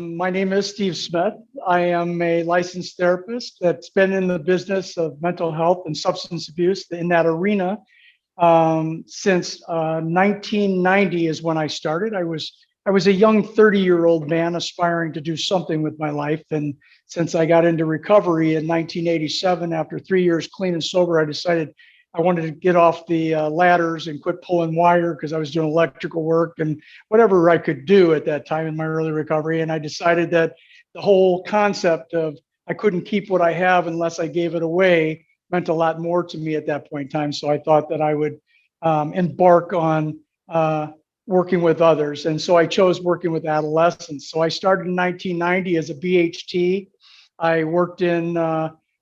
My name is Steve Smith. I am a licensed therapist that's been in the business of mental health and substance abuse in that arena since 1990 is when I started. I was a young 30-year-old man aspiring to do something with my life. And since I got into recovery in 1987, after 3 years clean and sober, I decided I wanted to get off the ladders and quit pulling wire because I was doing electrical work and whatever I could do at that time in my early recovery. And I decided that the whole concept of I couldn't keep what I have unless I gave it away meant a lot more to me at that point in time. So I thought that I would embark on working with others. And so I chose working with adolescents. So I started in 1990 as a BHT. I worked in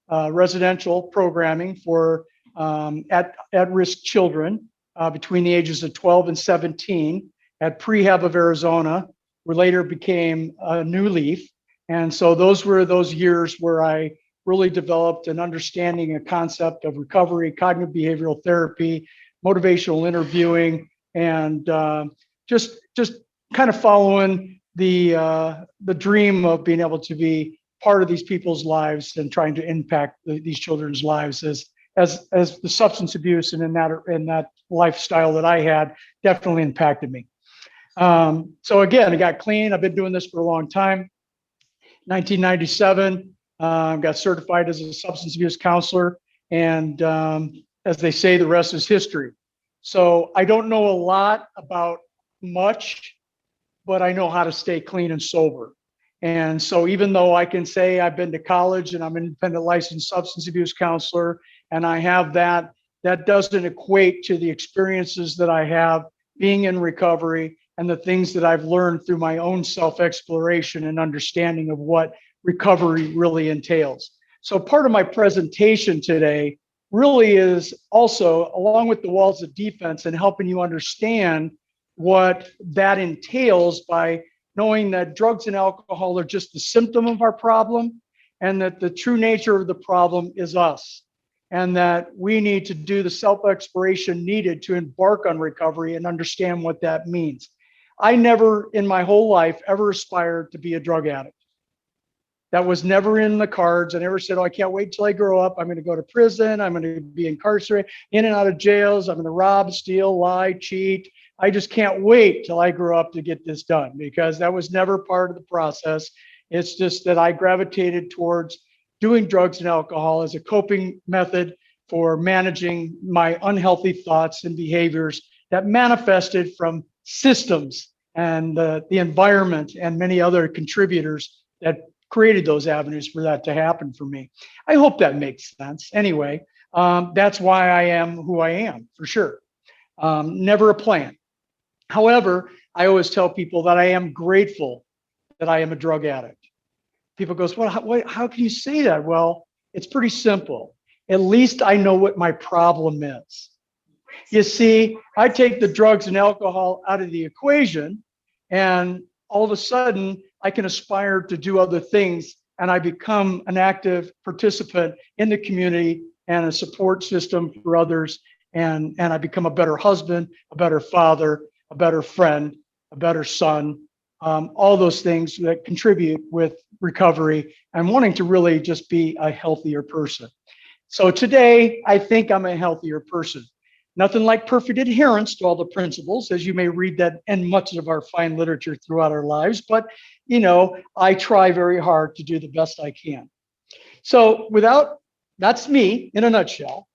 residential programming for at-risk children between the ages of 12 and 17 at Rehab of Arizona, where later became New Leaf. And so those were those years where I really developed an understanding, a concept of recovery, cognitive behavioral therapy, motivational interviewing, and just kind of following the dream of being able to be part of these people's lives and trying to impact these children's lives as the substance abuse and in that lifestyle that I had definitely impacted me. So again, I got clean. I've been doing this for a long time. 1997, got certified as a substance abuse counselor. And as they say, the rest is history. So I don't know a lot about much, but I know how to stay clean and sober. And so even though I can say I've been to college and I'm an independent licensed substance abuse counselor, and I have that doesn't equate to the experiences that I have being in recovery and the things that I've learned through my own self-exploration and understanding of what recovery really entails. So part of my presentation today really is also, along with the walls of defense, and helping you understand what that entails by knowing that drugs and alcohol are just the symptom of our problem, and that the true nature of the problem is us, and that we need to do the self-exploration needed to embark on recovery and understand what that means. I never in my whole life ever aspired to be a drug addict. That was never in the cards. I never said, oh, I can't wait till I grow up. I'm going to go to prison. I'm going to be incarcerated, in and out of jails. I'm going to rob, steal, lie, cheat. I just can't wait till I grow up to get this done, because that was never part of the process. It's just that I gravitated towards doing drugs and alcohol as a coping method for managing my unhealthy thoughts and behaviors that manifested from systems and the environment and many other contributors that created those avenues for that to happen for me. I hope that makes sense. Anyway, that's why I am who I am, for sure. Never a plan. However, I always tell people that I am grateful that I am a drug addict. People goes, well, how can you say that? Well, it's pretty simple. At least I know what my problem is. You see, I take the drugs and alcohol out of the equation, and all of a sudden I can aspire to do other things, and I become an active participant in the community and a support system for others. And I become a better husband, a better father, a better friend, a better son, all those things that contribute with recovery and wanting to really just be a healthier person. So today, I think I'm a healthier person. Nothing like perfect adherence to all the principles, as you may read that in much of our fine literature throughout our lives. But, I try very hard to do the best I can. So that's me in a nutshell.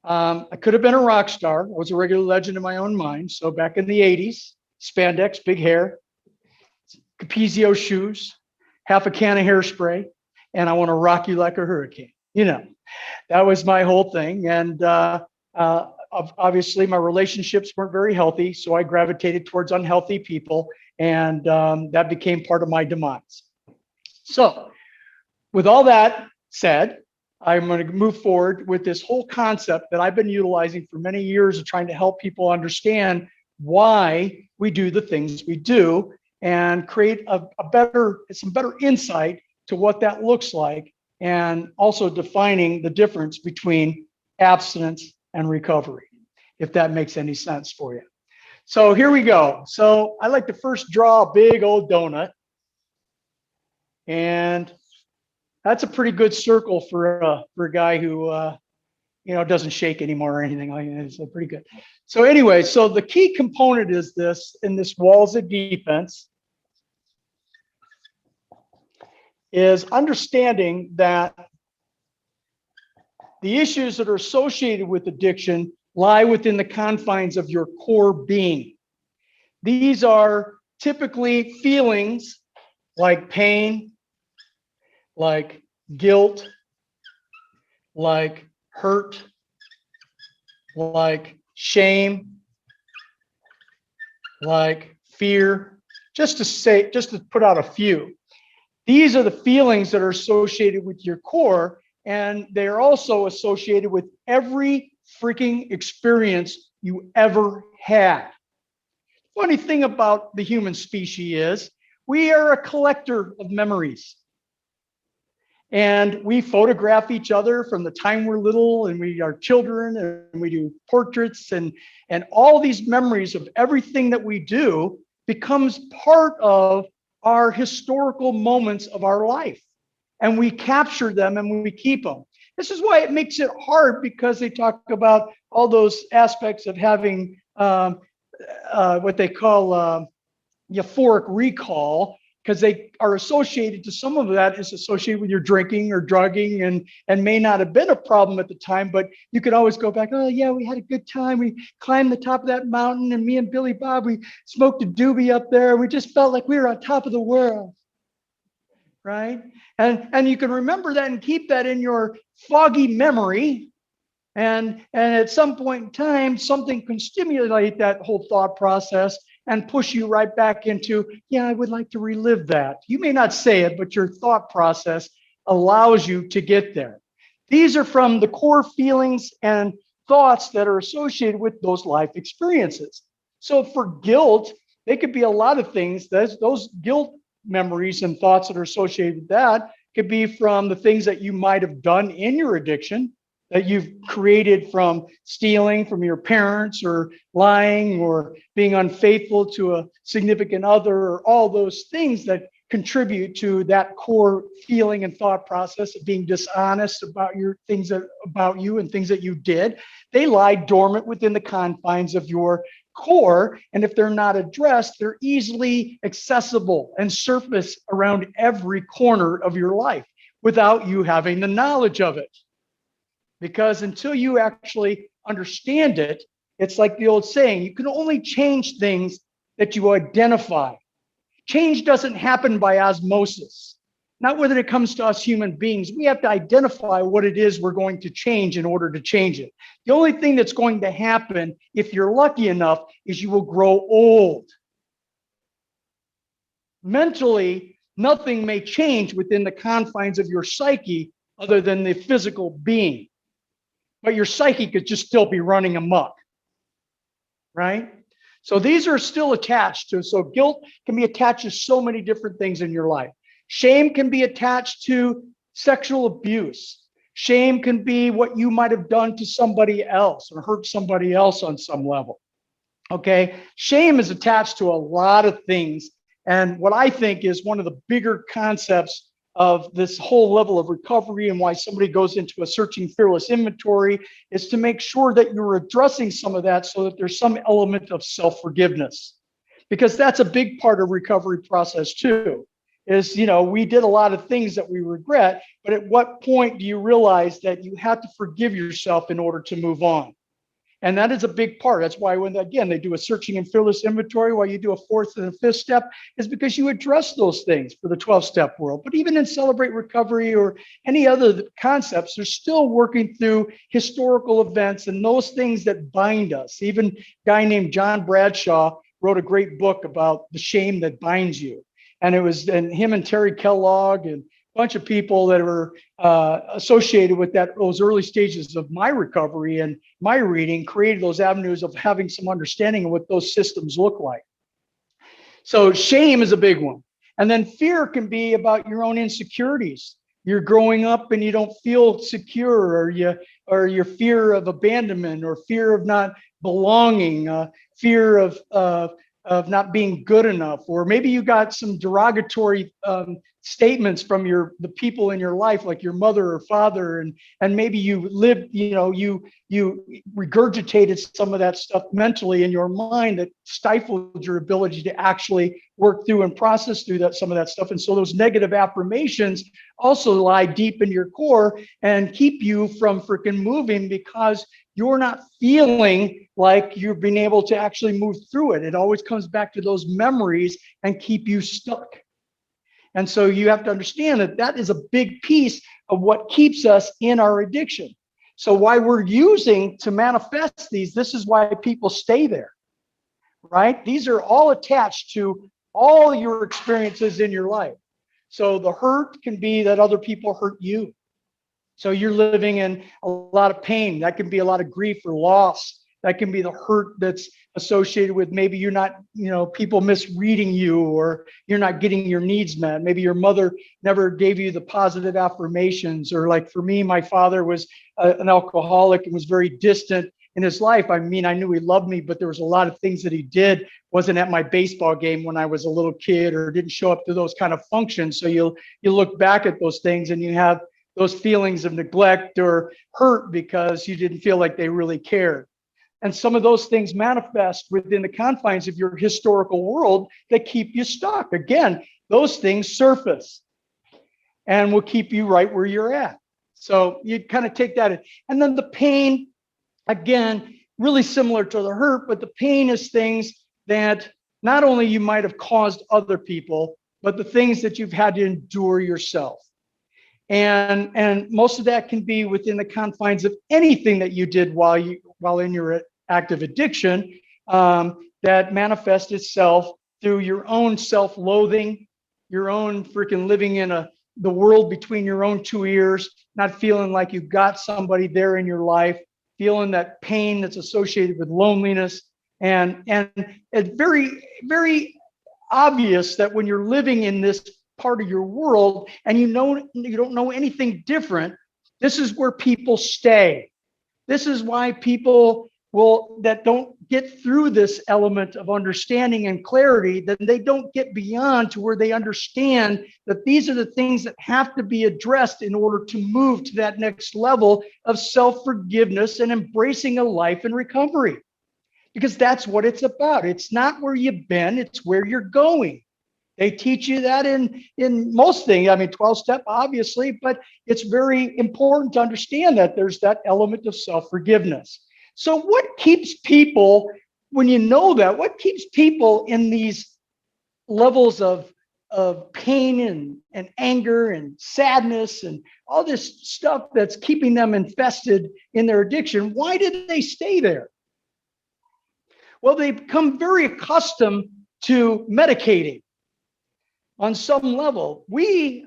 I could have been a rock star. I was a regular legend in my own mind. So back in the 80s, spandex, big hair, Capezio shoes, half a can of hairspray, and I want to rock you like a hurricane. That was my whole thing. And obviously my relationships weren't very healthy, so I gravitated towards unhealthy people, and that became part of my demise. So with all that said, I'm going to move forward with this whole concept that I've been utilizing for many years of trying to help people understand why we do the things we do and create some better insight to what that looks like, and also defining the difference between abstinence and recovery, if that makes any sense for you. So here we go. So I like to first draw a big old donut. And that's a pretty good circle for a guy who doesn't shake anymore or anything like that. It's pretty good. So anyway, so the key component is this in this walls of defense is understanding that the issues that are associated with addiction lie within the confines of your core being. These are typically feelings like pain, like guilt, like hurt, like shame, like fear, just to put out a few. These are the feelings that are associated with your core, and they are also associated with every freaking experience you ever had. Funny thing about the human species is we are a collector of memories. And we photograph each other from the time we're little and we are children, and we do portraits, and all these memories of everything that we do becomes part of our historical moments of our life. And we capture them and we keep them. This is why it makes it hard, because they talk about all those aspects of having what they call euphoric recall, because they are associated to some of that is associated with your drinking or drugging, and may not have been a problem at the time, but you could always go back, oh yeah, we had a good time. We climbed the top of that mountain, and me and Billy Bob, we smoked a doobie up there. We just felt like we were on top of the world, right? And you can remember that and keep that in your foggy memory. And at some point in time, something can stimulate that whole thought process and push you right back into, yeah, I would like to relive that. You may not say it, but your thought process allows you to get there. These are from the core feelings and thoughts that are associated with those life experiences. So for guilt, they could be a lot of things. Those guilt memories and thoughts that are associated with that could be from the things that you might have done in your addiction, that you've created from stealing from your parents, or lying, or being unfaithful to a significant other, or all those things that contribute to that core feeling and thought process of being dishonest about about you and things that you did. They lie dormant within the confines of your core, and if they're not addressed, they're easily accessible and surface around every corner of your life without you having the knowledge of it. Because until you actually understand it, it's like the old saying, you can only change things that you identify. Change doesn't happen by osmosis. Not when it comes to us human beings. We have to identify what it is we're going to change in order to change it. The only thing that's going to happen, if you're lucky enough, is you will grow old. Mentally, nothing may change within the confines of your psyche other than the physical being. But your psyche could just still be running amok, right? So these are still attached to, so guilt can be attached to so many different things in your life. Shame can be attached to sexual abuse. Shame can be what you might have done to somebody else or hurt somebody else on some level, okay? Shame is attached to a lot of things. And what I think is one of the bigger concepts of this whole level of recovery, and why somebody goes into a searching fearless inventory, is to make sure that you're addressing some of that so that there's some element of self-forgiveness, because that's a big part of recovery process too. Is, we did a lot of things that we regret, but at what point do you realize that you have to forgive yourself in order to move on? And that is a big part. That's why when, again, they do a searching and fearless inventory, while you do a fourth and a fifth step, is because you address those things for the 12-step world. But even in Celebrate Recovery or any other concepts, they're still working through historical events and those things that bind us. Even a guy named John Bradshaw wrote a great book about the shame that binds you. And him and Terry Kellogg and bunch of people that were associated with those early stages of my recovery and my reading created those avenues of having some understanding of what those systems look like. So shame is a big one. And then fear can be about your own insecurities. You're growing up and you don't feel secure, or your fear of abandonment, or fear of not belonging, fear of not being good enough, or maybe you got some derogatory statements from the people in your life, like your mother or father, and maybe you lived, you regurgitated some of that stuff mentally in your mind that stifled your ability to actually work through and process through some of that stuff. And so those negative affirmations also lie deep in your core and keep you from freaking moving, because you're not feeling like you've been able to actually move through it. It always comes back to those memories and keep you stuck. And so you have to understand that that is a big piece of what keeps us in our addiction. So why we're using to manifest these, this is why people stay there, right? These are all attached to all your experiences in your life. So the hurt can be that other people hurt you. So you're living in a lot of pain. That can be a lot of grief or loss. That can be the hurt that's associated with maybe you're not, people misreading you, or you're not getting your needs met. Maybe your mother never gave you the positive affirmations, or like for me, my father was an alcoholic and was very distant in his life. I mean, I knew he loved me, but there was a lot of things that he did. Wasn't at my baseball game when I was a little kid, or didn't show up to those kind of functions. So you look back at those things and you have those feelings of neglect or hurt because you didn't feel like they really cared. And some of those things manifest within the confines of your historical world that keep you stuck. Again, those things surface and will keep you right where you're at. So you kind of take that in. And then the pain, again, really similar to the hurt, but the pain is things that not only you might have caused other people, but the things that you've had to endure yourself. And most of that can be within the confines of anything that you did while in your active addiction, that manifests itself through your own self-loathing, your own freaking living in the world between your own two ears, not feeling like you've got somebody there in your life, feeling that pain that's associated with loneliness. And it's very, very obvious that when you're living in this part of your world and you don't know anything different, this is where people stay. This is why people that don't get through this element of understanding and clarity, then they don't get beyond to where they understand that these are the things that have to be addressed in order to move to that next level of self-forgiveness and embracing a life in recovery. Because that's what it's about. It's not where you've been, it's where you're going. They teach you that in most things. I mean, 12-step, obviously, but it's very important to understand that there's that element of self-forgiveness. So what keeps people, when you know that, what keeps people in these levels of pain and anger and sadness and all this stuff that's keeping them infested in their addiction? Why do they stay there? Well, they become very accustomed to medicating. On some level,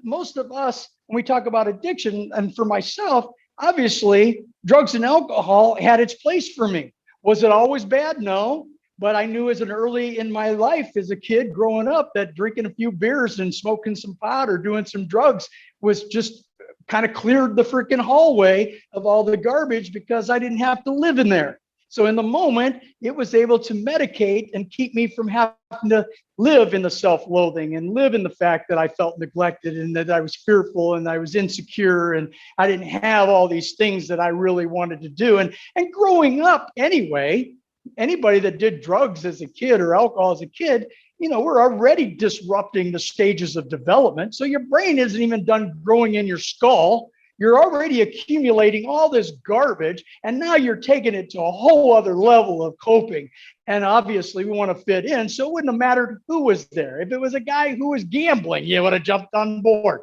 most of us, when we talk about addiction, and for myself, obviously, drugs and alcohol had its place for me. Was it always bad? No. But I knew early in my life as a kid growing up that drinking a few beers and smoking some pot or doing some drugs was just kind of cleared the freaking hallway of all the garbage because I didn't have to live in there. So in the moment, it was able to medicate and keep me from having to live in the self-loathing and live in the fact that I felt neglected and that I was fearful and I was insecure and I didn't have all these things that I really wanted to do. And growing up anyway, anybody that did drugs as a kid or alcohol as a kid, we're already disrupting the stages of development. So your brain isn't even done growing in your skull. You're already accumulating all this garbage, and now you're taking it to a whole other level of coping. And obviously, we want to fit in, so it wouldn't have mattered who was there. If it was a guy who was gambling, you would have jumped on board.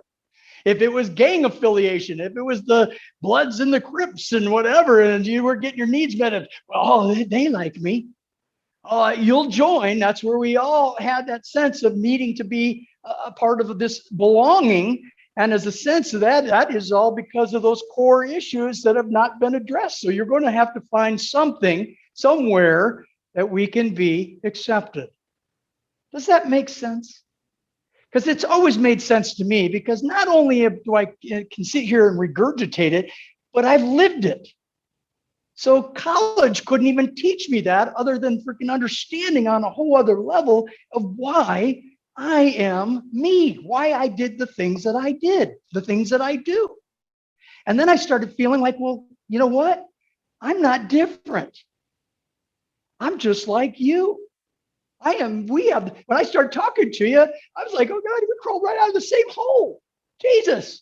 If it was gang affiliation, if it was the Bloods and the Crips and whatever, and you were getting your needs met, they like me. You'll join. That's where we all had that sense of needing to be a part of this belonging. And as a sense of that is all because of those core issues that have not been addressed. So you're going to have to find something somewhere that we can be accepted. Does that make sense? Because it's always made sense to me, because not only do I can sit here and regurgitate it, but I've lived it. So college couldn't even teach me that other than freaking understanding on a whole other level of why I am me, why I did the things that I did, the things that I do. And then I started feeling like, well, you know what? I'm not different. I'm just like you. When I started talking to you, I was like, oh God, we crawled right out of the same hole. Jesus.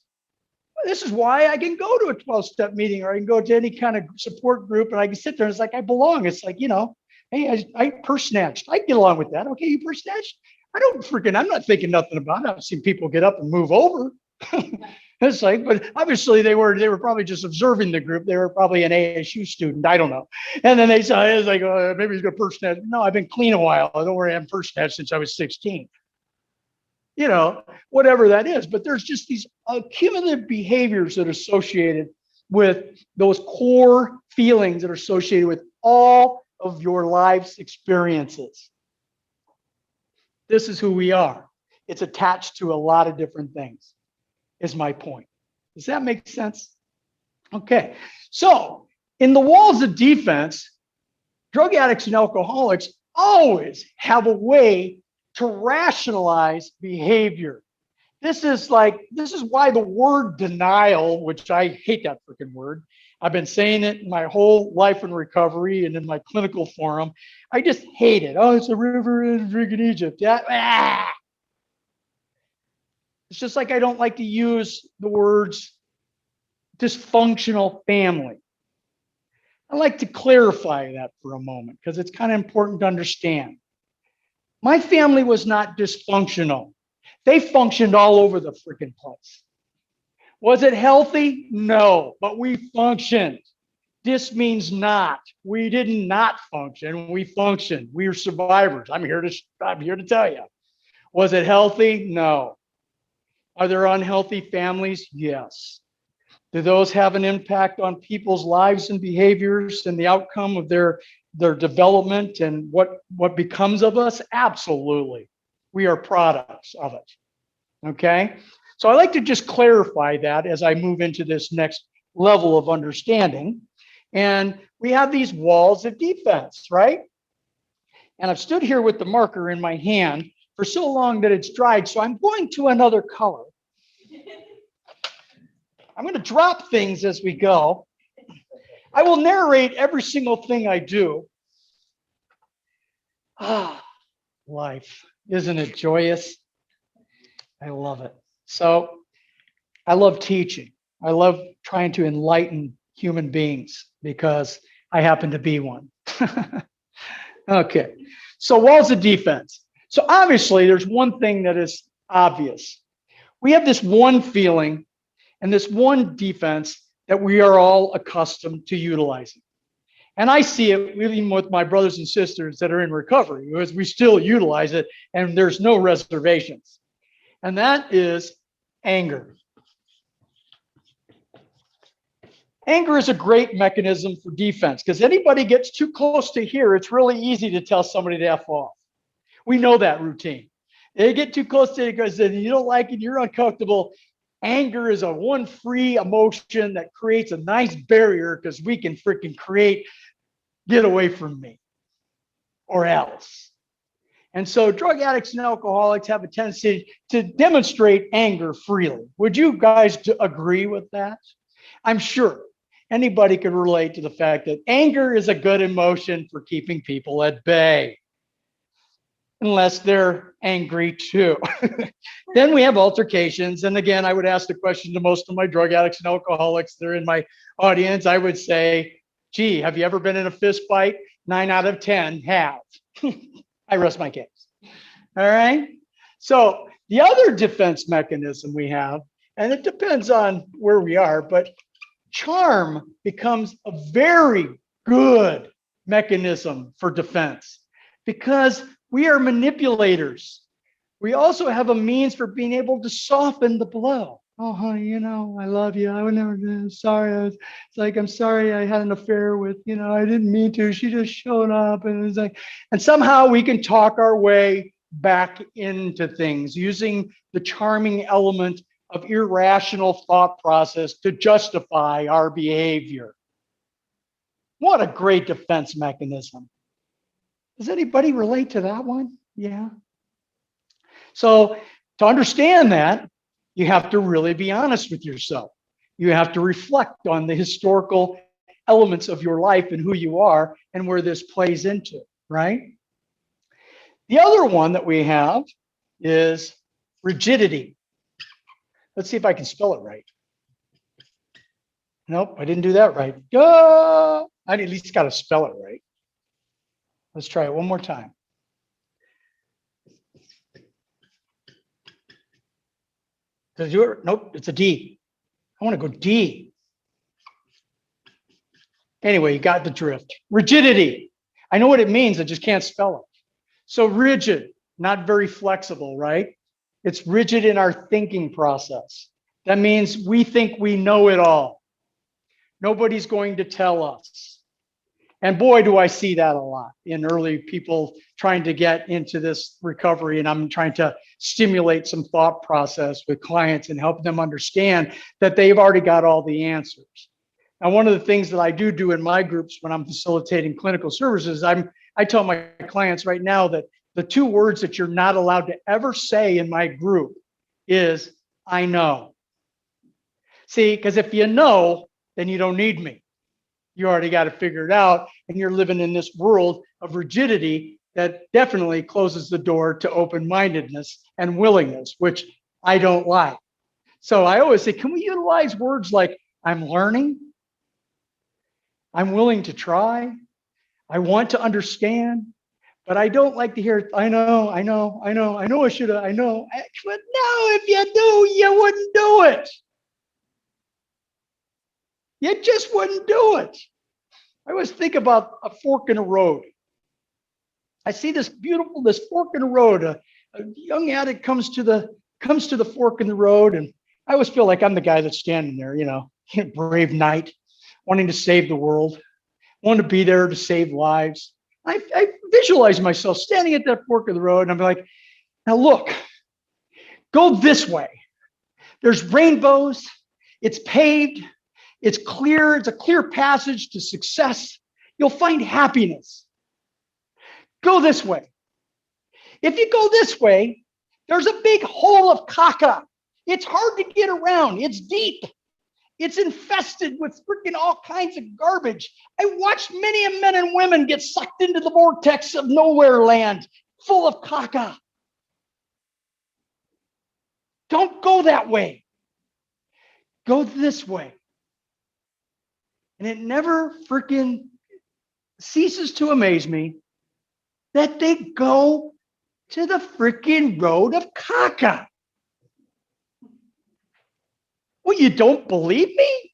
This is why I can go to a 12-step meeting, or I can go to any kind of support group and I can sit there and it's like, I belong. It's like, hey, I purse snatched. I get along with that. Okay, you purse snatched? I'm not thinking nothing about it. I've seen people get up and move over. It's like, but obviously they were probably just observing the group. They were probably an ASU student. I don't know. And then they saw it was like, oh, maybe he's gonna purse snatch. No, I've been clean a while. Don't worry, I'm purse snatched since I was 16. Whatever that is. But there's just these cumulative behaviors that are associated with those core feelings that are associated with all of your life's experiences. This is who we are. It's attached to a lot of different things, is my point. Does that make sense? Okay. So in the walls of defense, drug addicts and alcoholics always have a way to rationalize behavior. This is why the word denial, which I hate that freaking word. I've been saying it my whole life in recovery and in my clinical forum. I just hate it. Oh, it's a river in freaking Egypt. It's just like I don't like to use the words dysfunctional family. I like to clarify that for a moment because it's kind of important to understand. My family was not dysfunctional. They functioned all over the freaking place. Was it healthy? No, but we functioned. This means not. We did not function. We functioned. We are survivors. I'm here to tell you. Was it healthy? No. Are there unhealthy families? Yes. Do those have an impact on people's lives and behaviors and the outcome of their development and what becomes of us? Absolutely. We are products of it. Okay. So I like to just clarify that as I move into this next level of understanding. And we have these walls of defense, right? And I've stood here with the marker in my hand for so long that it's dried. So I'm going to another color. I'm going to drop things as we go. I will narrate every single thing I do. Life. Isn't it joyous? I love it. So I love teaching. I love trying to enlighten human beings because I happen to be one. Okay. So walls of defense. So obviously there's one thing that is obvious. We have this one feeling and this one defense that we are all accustomed to utilizing. And I see it even with my brothers and sisters that are in recovery, because we still utilize it and there's no reservations. And that is anger. Anger is a great mechanism for defense because anybody gets too close to here, it's really easy to tell somebody to F off. We know that routine. They get too close to it because you don't like it, you're uncomfortable. Anger is a one free emotion that creates a nice barrier because we can freaking get away from me or else. And so drug addicts and alcoholics have a tendency to demonstrate anger freely. Would you guys agree with that? I'm sure anybody could relate to the fact that anger is a good emotion for keeping people at bay. Unless they're angry too. Then we have altercations. And again, I would ask the question to most of my drug addicts and alcoholics. They're in my audience. I would say, gee, have you ever been in a fist fight? 9 out of 10 have. I rest my case. All right. So the other defense mechanism we have, and it depends on where we are, but charm becomes a very good mechanism for defense because we are manipulators. We also have a means for being able to soften the blow. Oh, honey, I love you. I would never do this. Sorry. I'm sorry I had an affair with, I didn't mean to. She just showed up. And it's like, and somehow we can talk our way back into things using the charming element of irrational thought process to justify our behavior. What a great defense mechanism. Does anybody relate to that one? Yeah. So to understand that, you have to really be honest with yourself. You have to reflect on the historical elements of your life and who you are and where this plays into, right? The other one that we have is rigidity. Let's see if I can spell it right. Nope, I didn't do that right. I at least got to spell it right. Let's try it one more time. Does your nope, it's a D. I want to go D. Anyway, you got the drift. Rigidity. I know what it means, I just can't spell it. So rigid, not very flexible, right? It's rigid in our thinking process. That means we think we know it all. Nobody's going to tell us. And boy, do I see that a lot in early people trying to get into this recovery. And I'm trying to stimulate some thought process with clients and help them understand that they've already got all the answers. Now, one of the things that I do in my groups when I'm facilitating clinical services, I tell my clients right now that the two words that you're not allowed to ever say in my group is, I know. See, because if you know, then you don't need me. You already got it figured out, and you're living in this world of rigidity that definitely closes the door to open-mindedness and willingness, which I don't like. So I always say, can we utilize words like I'm learning? I'm willing to try. I want to understand, but I don't like to hear, I know I should have, I know. But no, if you do, you wouldn't do it. You just wouldn't do it. I always think about a fork in the road. I see this fork in the road. A young addict comes to the fork in the road, and I always feel like I'm the guy that's standing there, brave knight, wanting to save the world, wanting to be there to save lives. I visualize myself standing at that fork in the road, and I'm like, now look, go this way. There's rainbows. It's paved. It's clear. It's a clear passage to success. You'll find happiness. Go this way. If you go this way, there's a big hole of caca. It's hard to get around. It's deep. It's infested with freaking all kinds of garbage. I watched many men and women get sucked into the vortex of nowhere land full of caca. Don't go that way. Go this way. And it never freaking ceases to amaze me that they go to the freaking road of caca. Well, you don't believe me?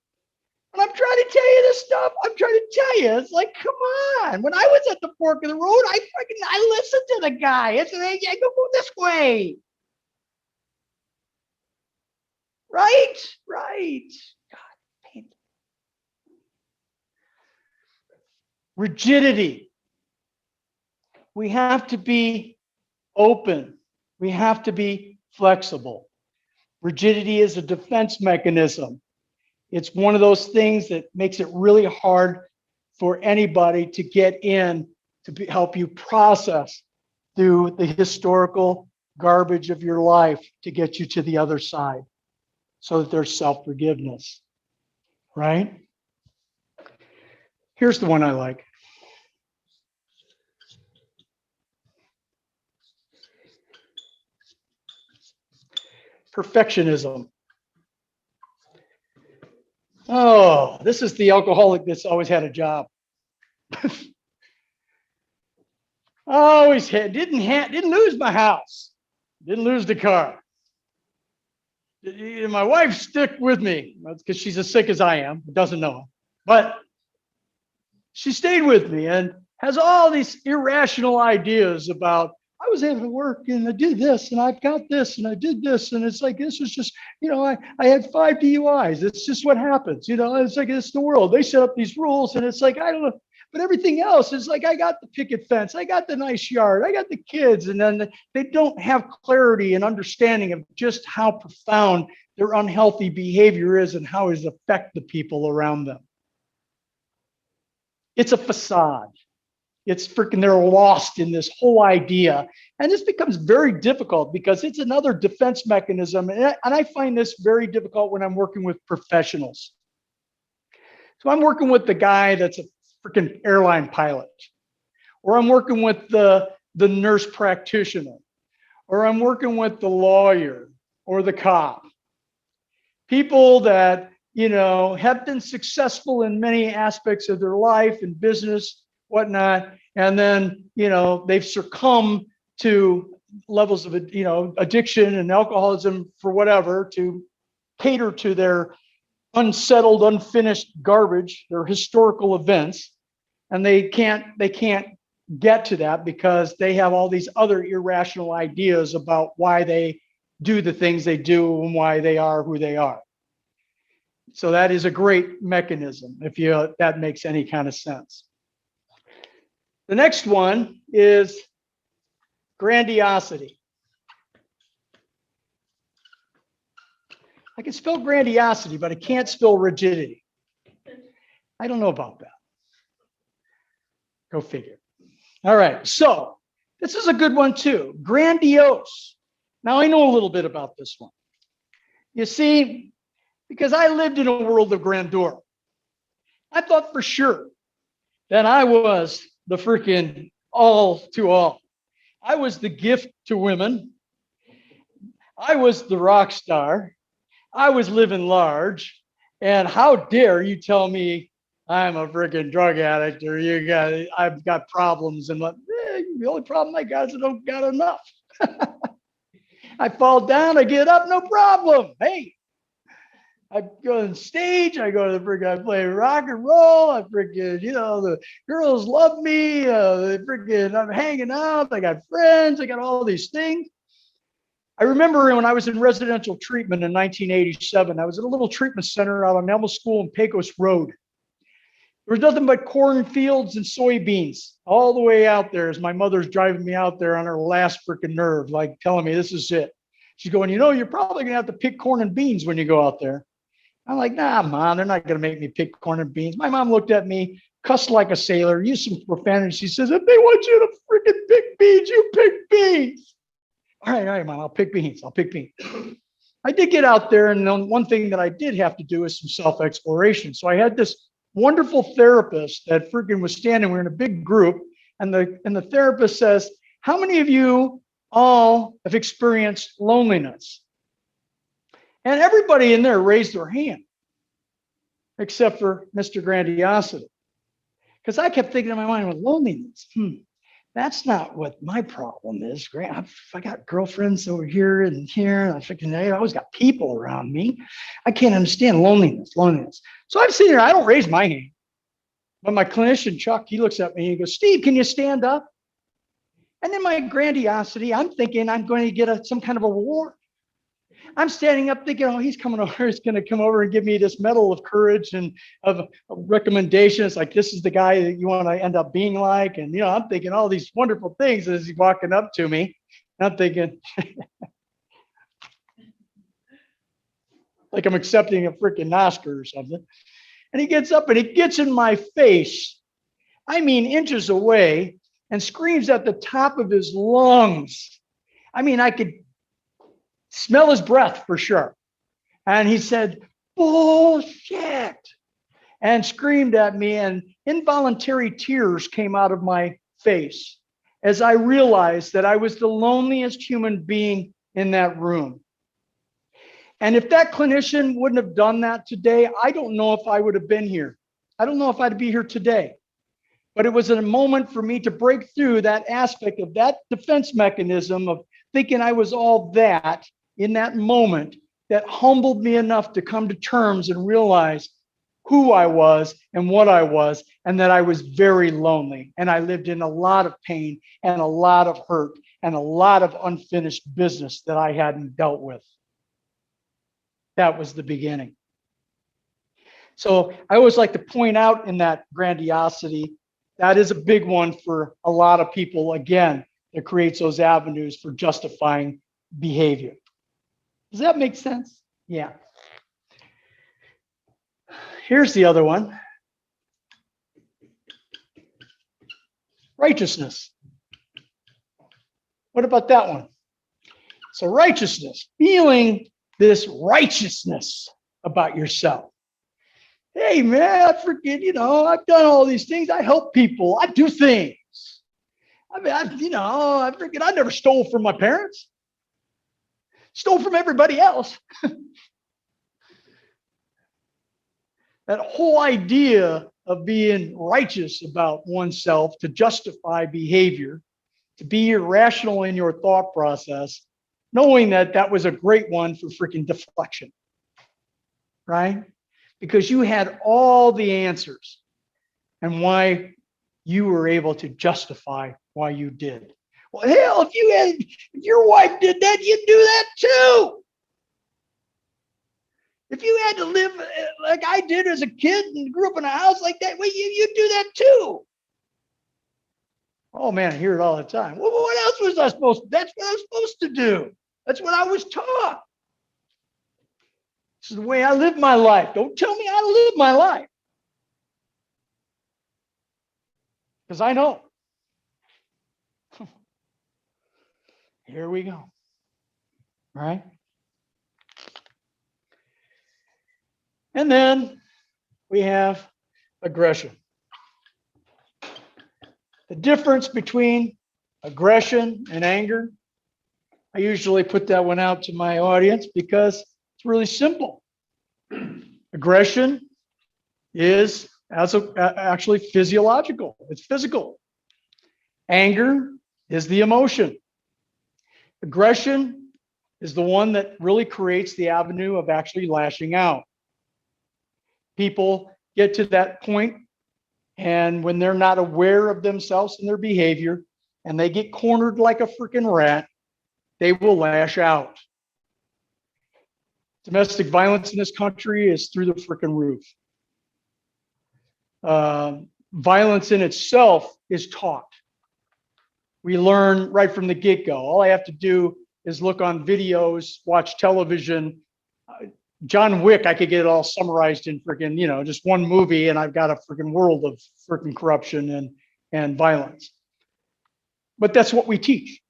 When I'm trying to tell you this stuff, I'm trying to tell you, it's like, come on. When I was at the fork of the road, I listened to the guy. I said, hey, go this way. Right. God, painful. Rigidity. We have to be open. We have to be flexible. Rigidity is a defense mechanism. It's one of those things that makes it really hard for anybody to get in to help you process through the historical garbage of your life to get you to the other side so that there's self-forgiveness, right? Here's the one I like. Perfectionism. Oh, this is the alcoholic that's always had a job. Always had, didn't lose my house, didn't lose the car. My wife stuck with me because she's as sick as I am, doesn't know it, but she stayed with me and has all these irrational ideas about, I was able to work and I did this and I've got this and I did this. And it's like, this is just, I had 5 DUIs. It's just what happens. It's like, it's the world. They set up these rules and it's like, I don't know. But everything else is like, I got the picket fence. I got the nice yard. I got the kids. And then they don't have clarity and understanding of just how profound their unhealthy behavior is and how it affects the people around them. It's a facade. It's freaking, they're lost in this whole idea. And this becomes very difficult because it's another defense mechanism. And I find this very difficult when I'm working with professionals. So I'm working with the guy that's a freaking airline pilot, or I'm working with the nurse practitioner, or I'm working with the lawyer or the cop. People that, have been successful in many aspects of their life and business, whatnot, and then, they've succumbed to levels of, addiction and alcoholism for whatever, to cater to their unsettled, unfinished garbage, their historical events. And they can't get to that because they have all these other irrational ideas about why they do the things they do and why they are who they are. So that is a great mechanism, if that makes any kind of sense. The next one is grandiosity. I can spell grandiosity, but I can't spell rigidity. I don't know about that. Go figure. All right, so this is a good one too. Grandiose. Now I know a little bit about this one. You see, because I lived in a world of grandeur. I thought for sure that I was the freaking all to all. I was the gift to women. I was the rock star. I was living large. And how dare you tell me I'm a freaking drug addict or I've got problems, and the only problem I got is I don't got enough. I fall down, I get up, no problem. Hey, I go on stage, I go to the freaking, I play rock and roll, I freaking, the girls love me, they freaking, I'm hanging out, I got friends, I got all these things. I remember when I was in residential treatment in 1987, I was at a little treatment center out on Elma School and Pecos Road. There was nothing but cornfields and soybeans all the way out there as my mother's driving me out there on her last freaking nerve, like telling me this is it. She's going, you're probably going to have to pick corn and beans when you go out there. I'm like, nah, Mom, they're not going to make me pick corn and beans. My mom looked at me, cussed like a sailor, used some profanity. She says, if they want you to freaking pick beans, you pick beans. All right, Mom, I'll pick beans. I did get out there, and one thing that I did have to do is some self-exploration. So I had this wonderful therapist that freaking was standing. We're in a big group, and the therapist says, how many of you all have experienced loneliness? And everybody in there raised their hand, except for Mr. Grandiosity. Because I kept thinking in my mind, with loneliness, that's not what my problem is. I got girlfriends over here and here. And I always got people around me. I can't understand loneliness. So I'm sitting here, I don't raise my hand. But my clinician, Chuck, he looks at me and he goes, Steve, can you stand up? And in my grandiosity, I'm thinking I'm going to get some kind of award. I'm standing up thinking, he's coming over. He's going to come over and give me this medal of courage and of recommendations. Like, this is the guy that you want to end up being like. And, I'm thinking all these wonderful things as he's walking up to me. And I'm thinking, like I'm accepting a freaking Oscar or something. And he gets up and he gets in my face, I mean, inches away, and screams at the top of his lungs. I mean, I could smell his breath for sure. And he said, bullshit, and screamed at me, and involuntary tears came out of my face as I realized that I was the loneliest human being in that room. And if that clinician wouldn't have done that today, I don't know if I would have been here. I don't know if I'd be here today. But it was a moment for me to break through that aspect of that defense mechanism of thinking I was all that in that moment, that humbled me enough to come to terms and realize who I was and what I was, and that I was very lonely. And I lived in a lot of pain and a lot of hurt and a lot of unfinished business that I hadn't dealt with. That was the beginning. So I always like to point out in that grandiosity, that is a big one for a lot of people, again, that creates those avenues for justifying behavior. Does that make sense? Yeah. Here's the other one. Righteousness. What about that one? So righteousness, feeling this righteousness about yourself. Hey, man, I freaking, I've done all these things. I help people. I do things. I mean, I never stole from my parents. Stole from everybody else. That whole idea of being righteous about oneself to justify behavior, to be irrational in your thought process, knowing that that was a great one for freaking deflection, right? Because you had all the answers and why you were able to justify why you did. Well, hell, if your wife did that, you'd do that too. If you had to live like I did as a kid and grew up in a house like that, well, you'd do that too. Oh man, I hear it all the time. Well, what else was I supposed to? That's what I was supposed to do. That's what I was taught. This is the way I live my life. Don't tell me how to live my life. Because I know. Here we go. Right? And then we have aggression. The difference between aggression and anger, I usually put that one out to my audience because it's really simple. Aggression is actually physiological. It's physical. Anger is the emotion. Aggression is the one that really creates the avenue of actually lashing out. People get to that point, and when they're not aware of themselves and their behavior, and they get cornered like a freaking rat, they will lash out. Domestic violence in this country is through the freaking roof. Violence in itself is taught. We learn right from the get-go. All I have to do is look on videos, watch television. John Wick, I could get it all summarized in freaking, just one movie, and I've got a freaking world of freaking corruption and violence. But that's what we teach.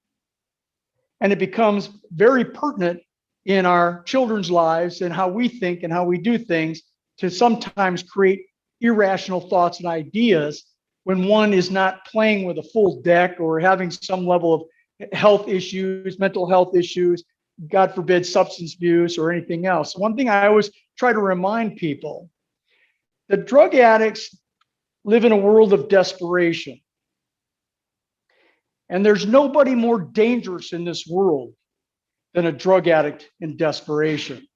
And it becomes very pertinent in our children's lives and how we think and how we do things to sometimes create irrational thoughts and ideas when one is not playing with a full deck or having some level of health issues, mental health issues, God forbid, substance abuse or anything else. One thing I always try to remind people, that drug addicts live in a world of desperation. And there's nobody more dangerous in this world than a drug addict in desperation.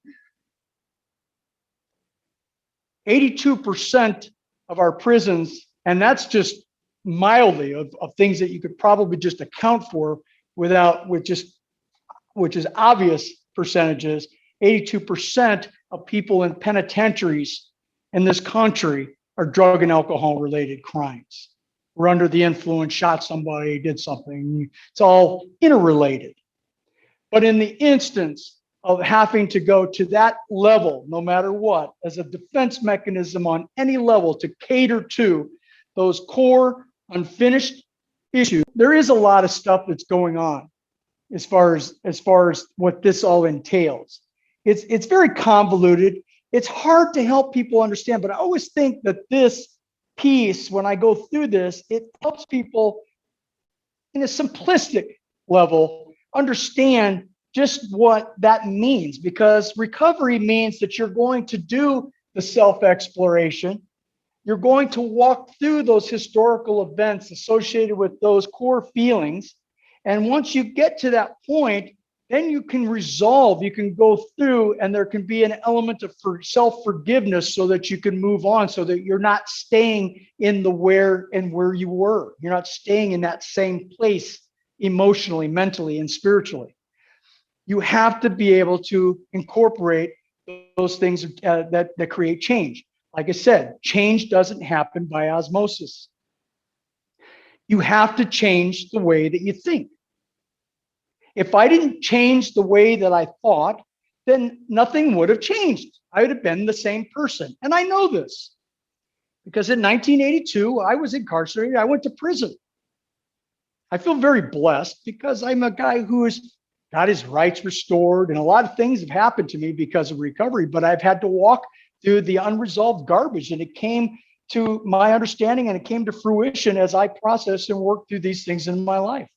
82% of our prisons, and that's just mildly of things that you could probably just account for which is obvious percentages. 82% of people in penitentiaries in this country are drug and alcohol related crimes. We're under the influence, shot somebody, did something. It's all interrelated. But in the instance of having to go to that level, no matter what, as a defense mechanism on any level to cater to those core unfinished issues, there is a lot of stuff that's going on as far as what this all entails. It's very convoluted. It's hard to help people understand, but I always think that this piece, when I go through this, it helps people in a simplistic level understand just what that means, because recovery means that you're going to do the self-exploration. You're going to walk through those historical events associated with those core feelings. And once you get to that point, then you can resolve, you can go through, and there can be an element of self-forgiveness so that you can move on, so that you're not staying in the where you were. You're not staying in that same place emotionally, mentally, and spiritually. You have to be able to incorporate those things that create change. Like I said, change doesn't happen by osmosis. You have to change the way that you think. If I didn't change the way that I thought, then nothing would have changed. I would have been the same person. And I know this because in 1982, I was incarcerated. I went to prison. I feel very blessed because I'm a guy who has got his rights restored, and a lot of things have happened to me because of recovery, but I've had to walk through the unresolved garbage, and it came to my understanding and it came to fruition as I processed and worked through these things in my life.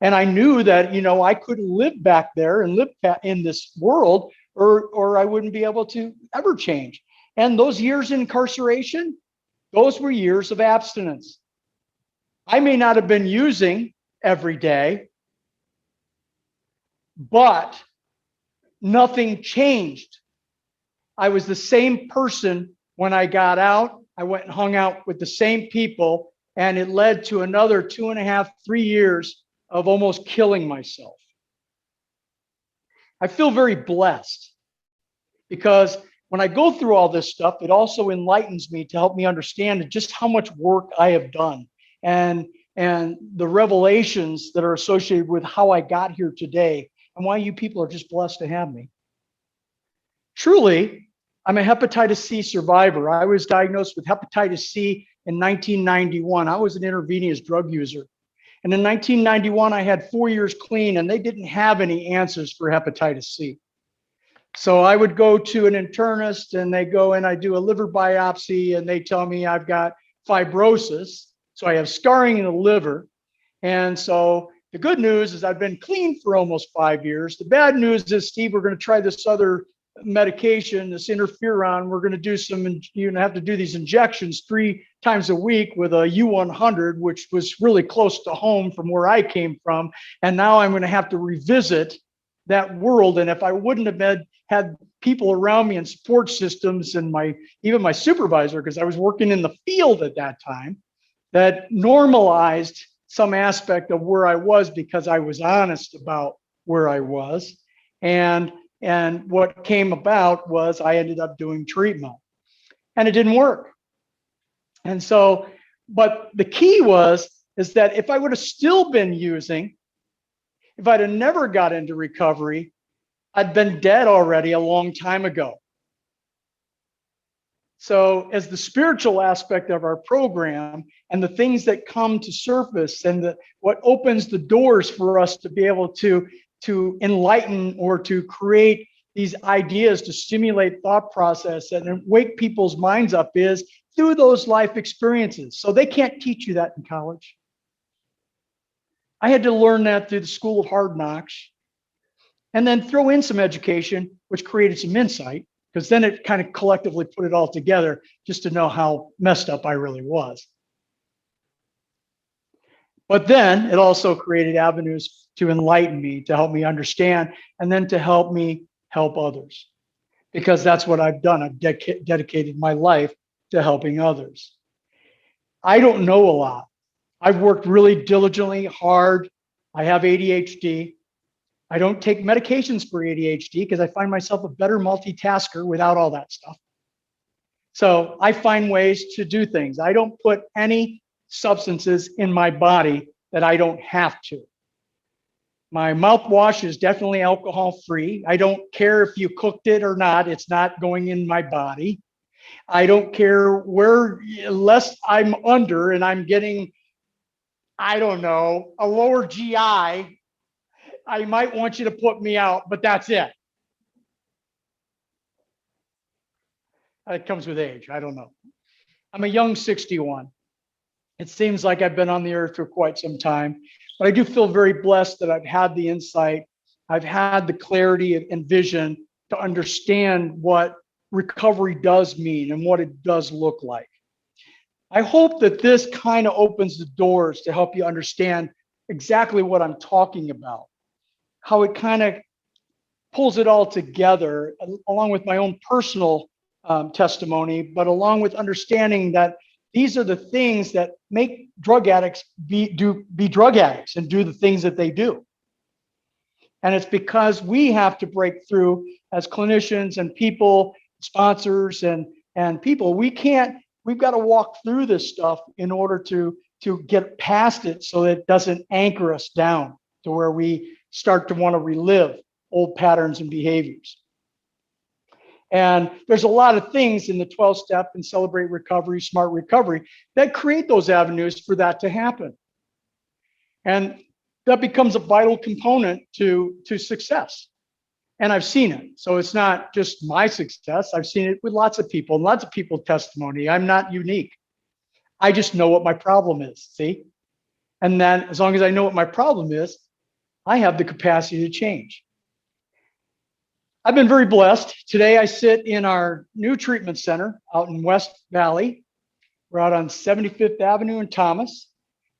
And I knew that, I couldn't live back there and live in this world, or I wouldn't be able to ever change. And those years in incarceration, those were years of abstinence. I may not have been using every day, but nothing changed. I was the same person when I got out. I went and hung out with the same people, and it led to another 2.5, 3 years of almost killing myself. I feel very blessed because when I go through all this stuff, it also enlightens me to help me understand just how much work I have done and the revelations that are associated with how I got here today and why you people are just blessed to have me. Truly, I'm a hepatitis C survivor. I was diagnosed with hepatitis C in 1991. I was an intravenous drug user. And in 1991, I had 4 years clean, and they didn't have any answers for hepatitis C. So I would go to an internist, and they go and I do a liver biopsy, and they tell me I've got fibrosis. So I have scarring in the liver. And so the good news is I've been clean for almost 5 years. The bad news is, Steve, we're going to try this other medication, this interferon. We're going to do you're going to have to do these injections 3 times a week with a U100, which was really close to home from where I came from. And now I'm going to have to revisit that world. And if I wouldn't have had people around me and support systems and even my supervisor, because I was working in the field at that time, that normalized some aspect of where I was because I was honest about where I was. And what came about was I ended up doing treatment, and it didn't work. And so, but the key is that if I would have still been using, if I'd have never got into recovery, I'd been dead already a long time ago. So as the spiritual aspect of our program and the things that come to surface and what opens the doors for us to be able to enlighten or to create these ideas to stimulate thought process and wake people's minds up is through those life experiences. So they can't teach you that in college. I had to learn that through the School of Hard Knocks, and then throw in some education, which created some insight, because then it kind of collectively put it all together just to know how messed up I really was. But then it also created avenues to enlighten me, to help me understand, and then to help me help others. Because that's what I've done. I've dedicated my life to helping others. I don't know a lot. I've worked really diligently, hard. I have ADHD. I don't take medications for ADHD because I find myself a better multitasker without all that stuff. So I find ways to do things. I don't put any substances in my body that I don't have to. My mouthwash is definitely alcohol free. I don't care if you cooked it or not. It's not going in my body. I don't care unless I'm under and I'm getting, I don't know, a lower GI, I might want you to put me out, but that's it. It comes with age. I don't know. I'm a young 61. It seems like I've been on the earth for quite some time, but I do feel very blessed that I've had the insight. I've had the clarity and vision to understand what recovery does mean and what it does look like. I hope that this kind of opens the doors to help you understand exactly what I'm talking about, how it kind of pulls it all together, along with my own personal testimony, but along with understanding that these are the things that make drug addicts be drug addicts and do the things that they do. And it's because we have to break through as clinicians and people, sponsors and people. We've got to walk through this stuff in order to get past it so that it doesn't anchor us down to where we start to want to relive old patterns and behaviors. And there's a lot of things in the 12-step and Celebrate Recovery, Smart Recovery that create those avenues for that to happen. And that becomes a vital component to success. And I've seen it. So it's not just my success. I've seen it with lots of people and lots of people testimony. I'm not unique. I just know what my problem is. See? And then as long as I know what my problem is, I have the capacity to change. I've been very blessed. Today I sit in our new treatment center out in West Valley. We're out on 75th Avenue in Thomas.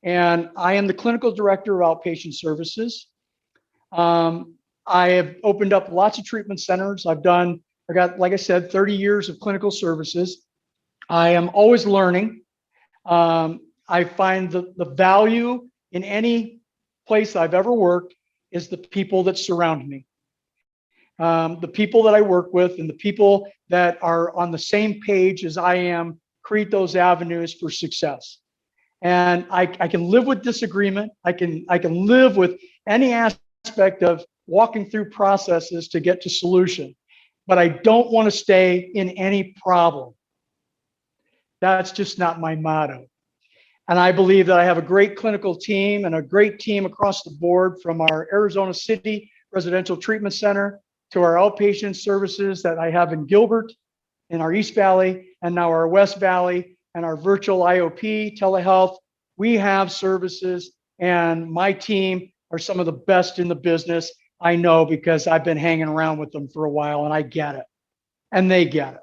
And I am the clinical director of outpatient services. I have opened up lots of treatment centers. I got, like I said, 30 years of clinical services. I am always learning. I find the value in any place I've ever worked is the people that surround me. The people that I work with and the people that are on the same page as I am create those avenues for success. And I can live with disagreement. I can live with any aspect of walking through processes to get to solution, but I don't want to stay in any problem. That's just not my motto. And I believe that I have a great clinical team and a great team across the board, from our Arizona City Residential Treatment Center to our outpatient services that I have in Gilbert, in our East Valley, and now our West Valley, and our virtual IOP, telehealth. We have services, and my team are some of the best in the business. I know because I've been hanging around with them for a while, and I get it, and they get it.